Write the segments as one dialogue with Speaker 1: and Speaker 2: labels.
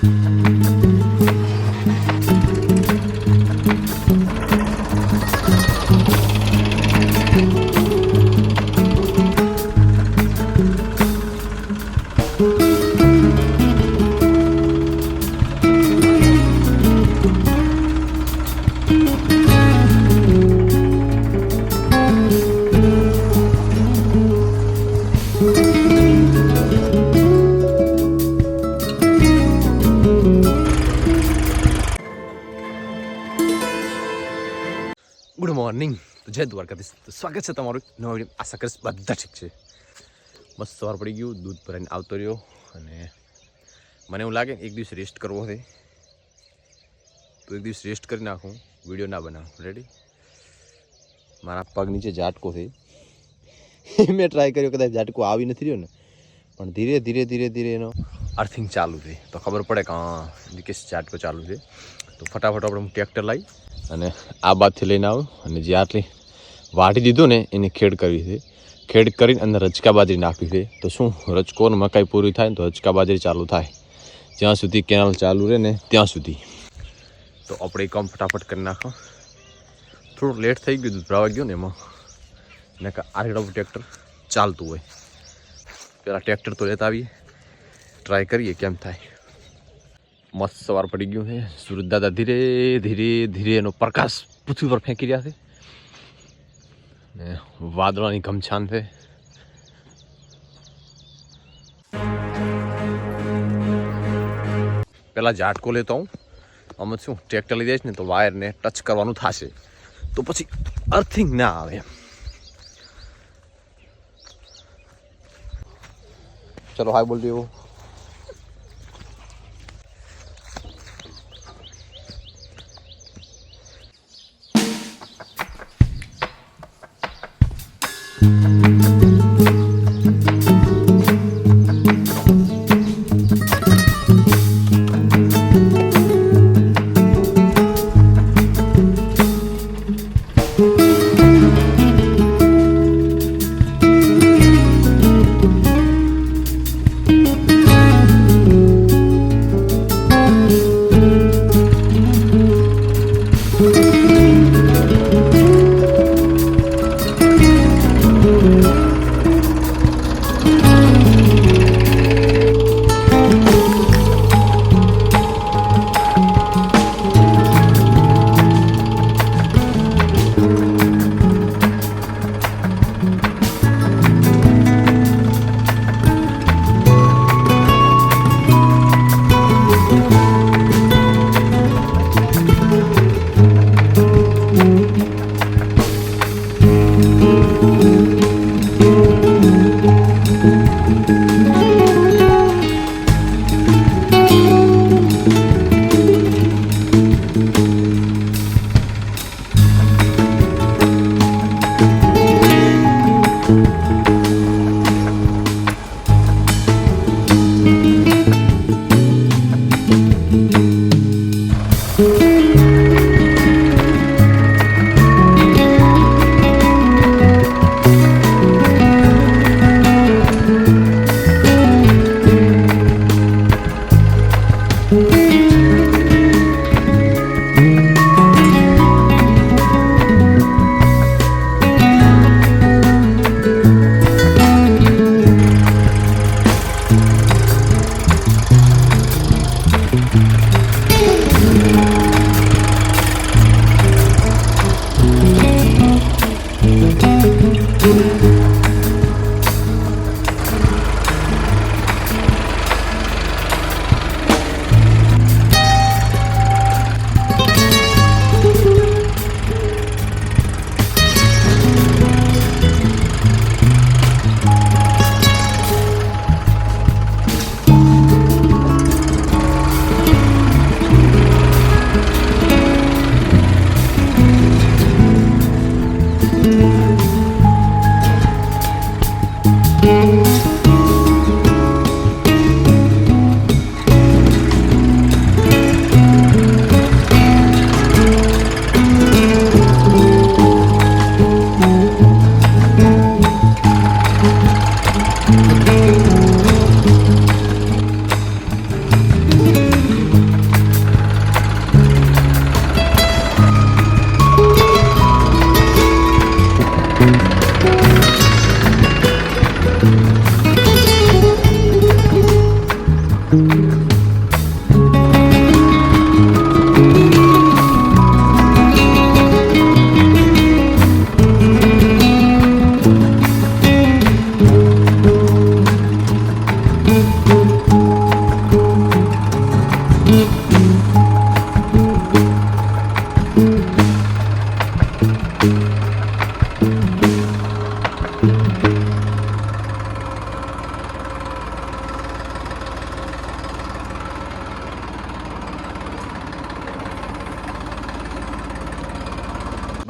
Speaker 1: Good morning. તો જય દ્વારકાધીશ. તો સ્વાગત છે તમારું નવા વિડીયો. આશા કરીશ બધા ઠીક છે. મસ્ત સવાર પડી ગયું, દૂધ ભરાઈને આવતો રહ્યો અને મને એવું લાગે એક દિવસ રેસ્ટ કરવો છે તો એક દિવસ રેસ્ટ કરી નાખું, વિડીયો ના બનાવું. રેડી? મારા પગ નીચે ઝાટકો છે. મેં ટ્રાય કર્યો, કદાચ ઝાટકો આવી નથી રહ્યો ને, પણ ધીરે ધીરે ધીરે ધીરે એનો અર્થિંગ ચાલુ છે તો ખબર પડે કે હા ઇન્ડિકેશ ઝાટકો ચાલુ છે. તો ફટાફટ આપણે હું ટ્રેક્ટર લાવી અને આ બાજુથી લઈને આવું અને જે આટલી વાઢી દીધું ને એની ખેડ કરવી છે. ખેડ કરીને અંદર રચકા બાજરી નાખવી છે. તો શું રચકો ને મકાઈ પૂરી થાય ને તો રચકા બાજરી ચાલુ થાય, જ્યાં સુધી કેનાલ ચાલુ રહે ને ત્યાં સુધી. તો આપણે કામ ફટાફટ કરી નાખો. થોડું લેટ થઈ ગયું, દૂધ ભરાવા ગયું ને એમાં, ને આ ટ્રેક્ટર ચાલતું હોય. પેલા ટ્રેક્ટર તો લેતા આવીએ, ટ્રાય કરીએ કેમ થાય. મસ્ત સવાર પડી ગયું છે. સૂરજ દાદા ધીરે ધીરે ધીરે એનો પ્રકાશ પૃથ્વી પર ફેંકી રહ્યા છે ને વાદળાની ઘમછાન છે. પેલા ઝાટકો લેતો હું, આમ શું ટ્રેક્ટર લઈ જઈશ ને તો વાયરને ટચ કરવાનું થશે તો પછી અર્થિંગ ના આવે એમ. ચલો હાય બોલ દો.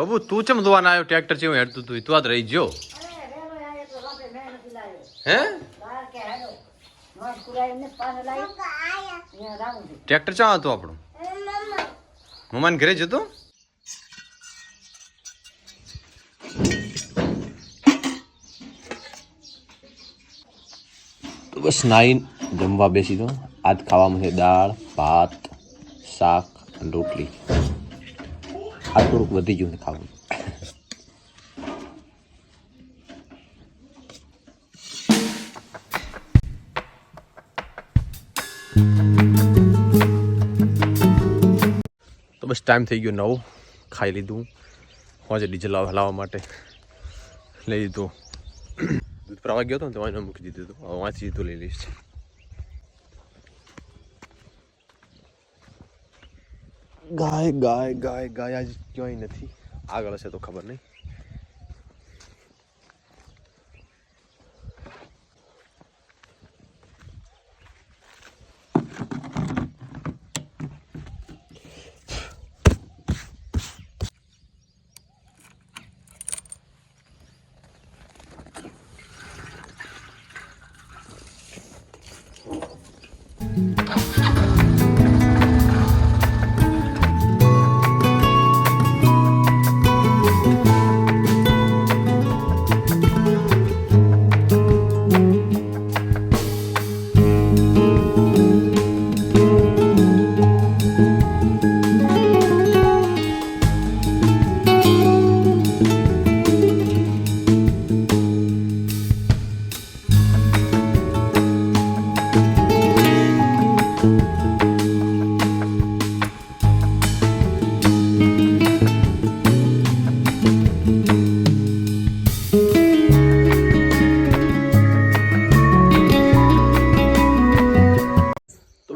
Speaker 1: બાબુ તું ચમ ધોવાના આવ્યો ટ્રેક્ટર છે હેડતું તું તું આ રહી ગયો હે ટ્રેક્ટર ચા હતું આપણું મમ્માને ઘરે જતો તો બસ નાઈન જમવા બેસી દો આજ ખાવામાં છે દાળ ભાત શાક અને રોટલી આ થોડુંક વધી ગયું છે ખાવું તો બસ ટાઈમ થઈ ગયો 9 ખાઈ લીધું હોજે ડીઝલ હલાવવા માટે લઈ લીધું દૂધ પ્રવા ગયો હતો ને તો એને મૂકી દીધું હતું હવે વાંચી દીધું લઈ લઈશ ગાય ગાય ગાય ગાય આજ ક્યાંય નથી આગળ હશે તો ખબર નહીં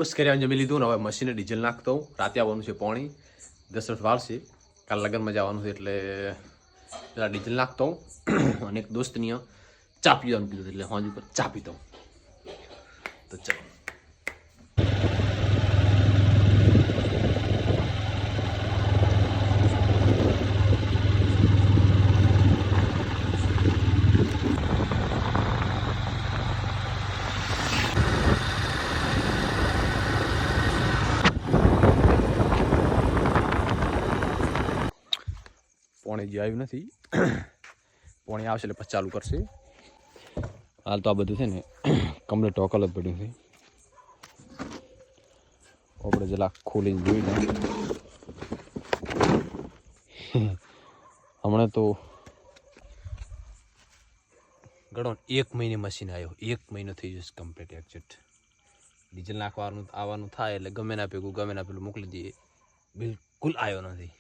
Speaker 1: બસ કર્યા જમી લીધું ને હવે મશીને ડીઝલ નાખતો હું રાતે આવવાનું છે પોણી 10 વર્ષ વાર છે કાલ લગ્નમાં જવાનું છે એટલે પેલા ડીઝલ નાખતો હું અને એક દોસ્તની ચા પીવાનું કીધું એટલે હોજ ઉપર ચા પીતો તો ચાલો પોણી જે આવ્યું નથી પોણી આવશે એટલે પછી ચાલુ કરશે હાલ તો આ બધું છે ને કમ્પ્લીટ ટોકલ જ પડ્યું છે આપણે જરા ખોલીને જોઈ લે હમણાં તો ગણો 1 મહિને મશીન આવ્યો 1 મહિનો થઈ જશે કમ્પ્લીટ એક્ઝેક્ટ ડીઝલ નાખવાનું આવવાનું થાય એટલે ગમે ના પેલું મોકલી દઈએ બિલકુલ આવ્યો નથી